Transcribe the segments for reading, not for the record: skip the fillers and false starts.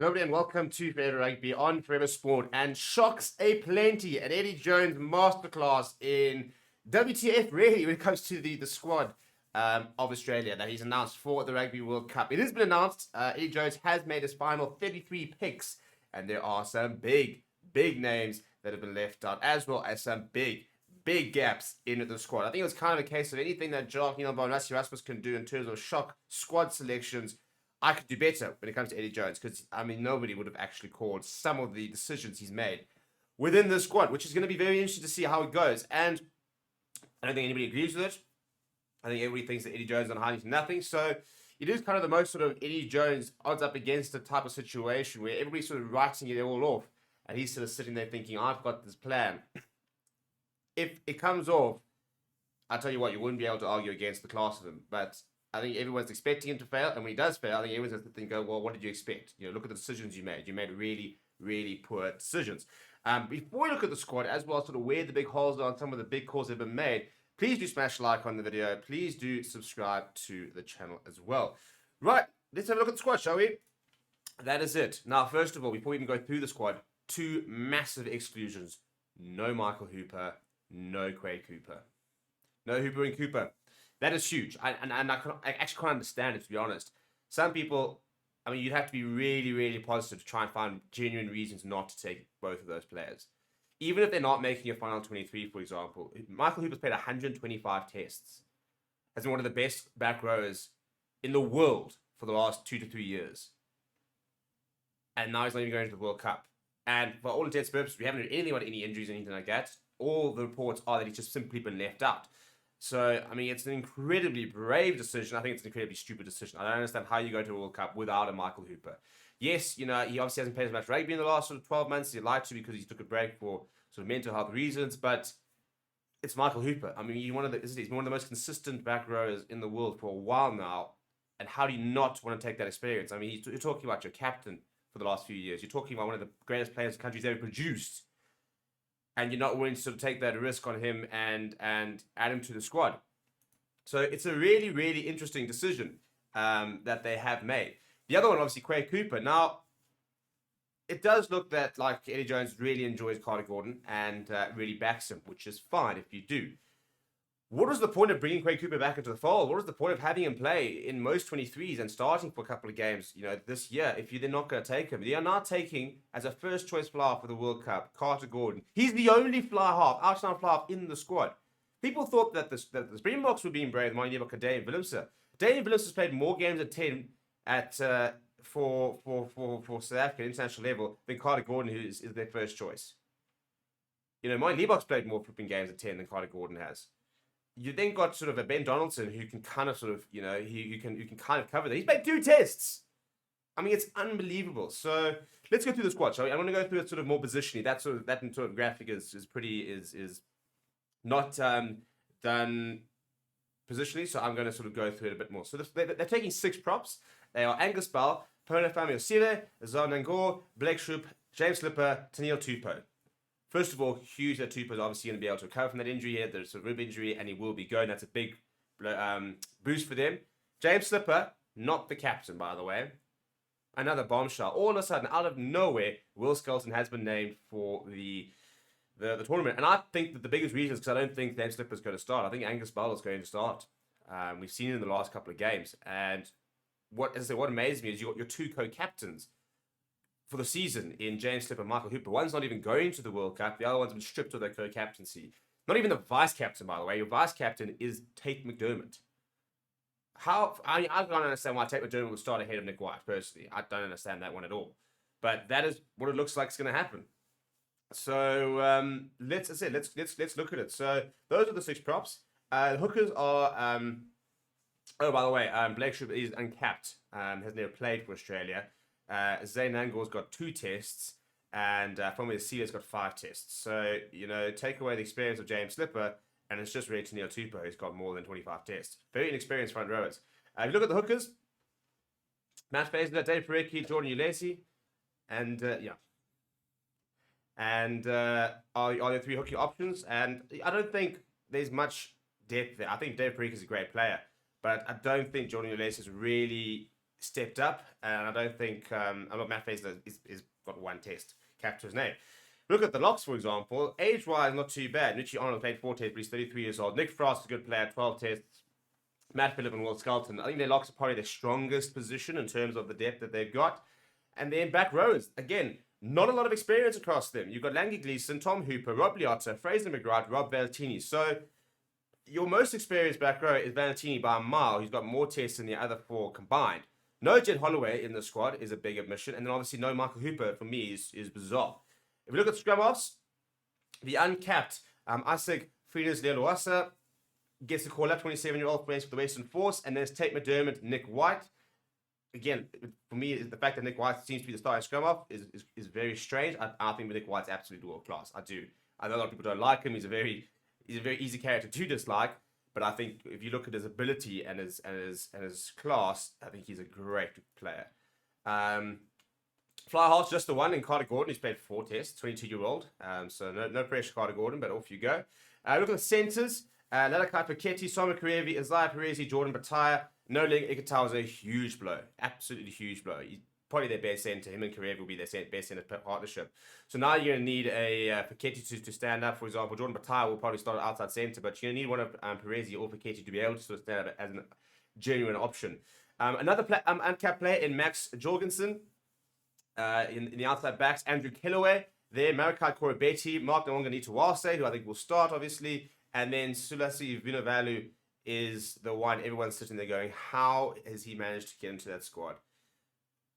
Nobody and welcome to Forever Rugby on Forever Sport, and shocks a plenty. An Eddie Jones masterclass in WTF, really, when it comes to the squad of Australia that he's announced for the Rugby World Cup. It has been announced Eddie Jones has made his final 33 picks, and there are some big names that have been left out, as well as some big gaps in the squad. I think it was kind of a case of anything that Jacques Rasmus can do in terms of shock squad selections. I could do better when it comes to Eddie Jones, because, I mean, nobody would have actually called some of the decisions he's made within the squad, which is going to be very interesting to see how it goes. And I don't think anybody agrees with it. I think everybody thinks that Eddie Jones on hiding nothing. So it is kind of the most sort of Eddie Jones odds up against the type of situation where everybody's sort of writing it all off, and he's sort of sitting there thinking, I've got this plan. If it comes off, I'll tell you what, you wouldn't be able to argue against the class of him. But I think everyone's expecting him to fail, and when he does fail, I think everyone's going to think, well, what did you expect? You know, look at the decisions you made. You made really poor decisions. Before we look at the squad, as well as sort of where the big holes are and some of the big calls that have been made, please do smash like on the video. Please do subscribe to the channel as well. Right, let's have a look at the squad, shall we? That is it. Now, first of all, before we even go through the squad, two massive exclusions. No Michael Hooper, no Quade Cooper. No Hooper and Cooper. That is huge. I actually can't understand it, to be honest. Some people, I mean, you'd have to be really positive to try and find genuine reasons not to take both of those players. Even if they're not making your final 23, for example. Michael Hooper's played 125 tests. Has been one of the best back rowers in the world for the last 2 to 3 years. And now he's not even going to the World Cup. And for all intents and purposes, we haven't heard anything about any injuries or anything like that. All the reports are that he's just simply been left out. So, I mean, it's an incredibly brave decision. I think it's an incredibly stupid decision. I don't understand how you go to a World Cup without a Michael Hooper. Yes, you know, he obviously hasn't played as much rugby in the last sort of 12 months. He'd like to because he took a break for sort of mental health reasons, but it's Michael Hooper. I mean, he's one of the most consistent back rowers in the world for a while now. And how do you not want to take that experience? I mean, you're talking about your captain for the last few years. You're talking about one of the greatest players the country's ever produced. And you're not willing to sort of take that risk on him and add him to the squad. So it's a really interesting decision that they have made. The other one, obviously, Quade Cooper. Now, it does look that like Eddie Jones really enjoys Carter Gordon and really backs him, which is fine if you do. What was the point of bringing Quade Cooper back into the fold? What was the point of having him play in most 23s and starting for a couple of games, you know, this year if you're not going to take him? They are not taking, as a first-choice fly half for the World Cup, Carter Gordon. He's the only fly half, outside fly half in the squad. People thought that the Springboks were being brave, mind you, about Dane Willemse. Dane Willemse has played more games at 10 for South Africa international level than Carter Gordon, who is their first choice. You know, mind Liebach's played more flipping games at 10 than Carter Gordon has. You then got sort of a Ben Donaldson who can kind of sort of, you know, you can kind of cover that. He's played 2 tests. I mean, it's unbelievable. So let's go through the squad, shall we? I'm going to go through it sort of more positionally. That sort of graphic is not done positionally, so I'm going to sort of go through it a bit more. So they're taking 6 props. They are Angus Bell, Pona Famiosile, Zarnangor, Blake Shroop, James Slipper, Tennille Tupou. First of all, huge that Tupou is obviously going to be able to recover from that injury here. There's a rib injury, and he will be going. That's a big boost for them. James Slipper, not the captain, by the way. Another bombshell. All of a sudden, out of nowhere, Will Skelton has been named for the tournament. And I think that the biggest reason is because I don't think James Slipper is going to start. I think Angus Bell is going to start. We've seen it in the last couple of games. And what amazes me is you've got your 2 co-captains for the season in James Slipper and Michael Hooper. One's not even going to the World Cup. The other one's been stripped of their co-captaincy. Not even the vice-captain, by the way. Your vice-captain is Tate McDermott. I don't understand why Tate McDermott would start ahead of Nick White, personally. I don't understand that one at all. But that is what it looks like is going to happen. So let's look at it. So those are the 6 props. The hookers are oh, by the way, Blake Shroop is uncapped. Has never played for Australia. Zane Angor's got 2 tests, and Famiosile's got 5 tests. So, you know, take away the experience of James Slipper, and it's just really Tennille Tupou who's got more than 25 tests. Very inexperienced front rowers. If you look at the hookers, Matt Faisler, Dave Parecki, Jordan Ulesi, and yeah. And are there 3 hooky options? And I don't think there's much depth there. I think Dave Parecki is a great player, but I don't think Jordan Ulesi is really stepped up, and I don't think Matt Faisler is got one test capped to his name. Look at the locks, for example. Age-wise, not too bad. Richie Arnold played 4 tests, but he's 33 years old. Nick Frost is a good player, 12 tests. Matt Phillip and Will Skelton. I think their locks are probably their strongest position in terms of the depth that they've got. And then back rows, again, not a lot of experience across them. You've got Lange Gleeson, Tom Hooper, Rob Liotta, Fraser McGrath, Rob Valentini. So your most experienced back row is Valentini by a mile, who's got more tests than the other 4 combined. No Jed Holloway in the squad is a big admission. And then obviously no Michael Hooper, for me, is bizarre. If we look at scrum offs, the uncapped Isaac Frieders Lealoasa gets the call up, 27-year-old plays for the Western Force, and there's Tate McDermott, Nick White. Again, for me, the fact that Nick White seems to be the starting scrum off is very strange. I think Nick White's absolutely world class. I do. I know a lot of people don't like him. He's a very easy character to dislike, but I think if you look at his ability and his class, I think he's a great player. Fly half's just the one in Carter Gordon, who's played 4 tests, 22-year-old. So no pressure, Carter Gordon, but off you go. Look at the centres. Lalakai Paketti, Soma Karevi, Isaiah Perezi, Jordan Bataya. No Ling Ikitau is a huge blow. Absolutely huge blow. He's probably their best centre. Him and Karevi will be their best centre partnership. So now you're going to need a Paketti to stand up, for example. Jordan Bataya will probably start outside centre, but you're going to need one of Perezi or Paketti to be able to sort of stand up as a genuine option. Another uncapped player in Max Jorgensen. In the outside backs, Andrew Kellaway there, Marikai Korobeti, Mark Nwanga-Nitawase, who I think will start, obviously, and then Sulasi Vinovalu is the one everyone's sitting there going, how has he managed to get into that squad?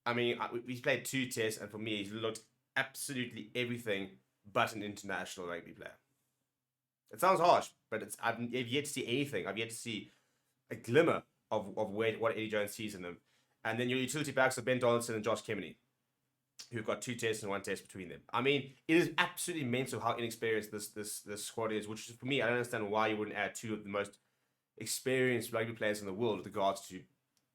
I mean, we played 2 tests, and for me, he's looked absolutely everything but an international rugby player. It sounds harsh, but I've yet to see anything. I've yet to see a glimmer of what Eddie Jones sees in them. And then your utility backs are Ben Donaldson and Josh Kemeny, who've got 2 tests and 1 test between them. I mean, it is absolutely mental how inexperienced this squad is, which for me, I don't understand why you wouldn't add 2 of the most experienced rugby players in the world with regards to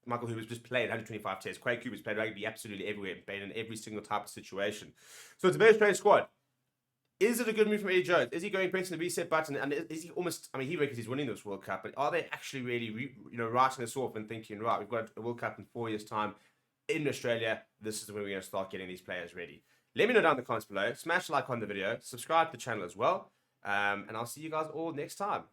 Michael Hooper's just played 125 tests. Craig Cooper's played rugby absolutely everywhere, played in every single type of situation. So it's a very strange squad. Is it a good move from Eddie Jones? Is he going pressing the reset button? And is he almost, I mean, he reckons he's winning this World Cup, but are they actually really, writing this off and thinking, right, we've got a World Cup in 4 years' time in Australia, this is when we're going to start getting these players ready. Let me know down in the comments below. Smash the like on the video. Subscribe to the channel as well. And I'll see you guys all next time.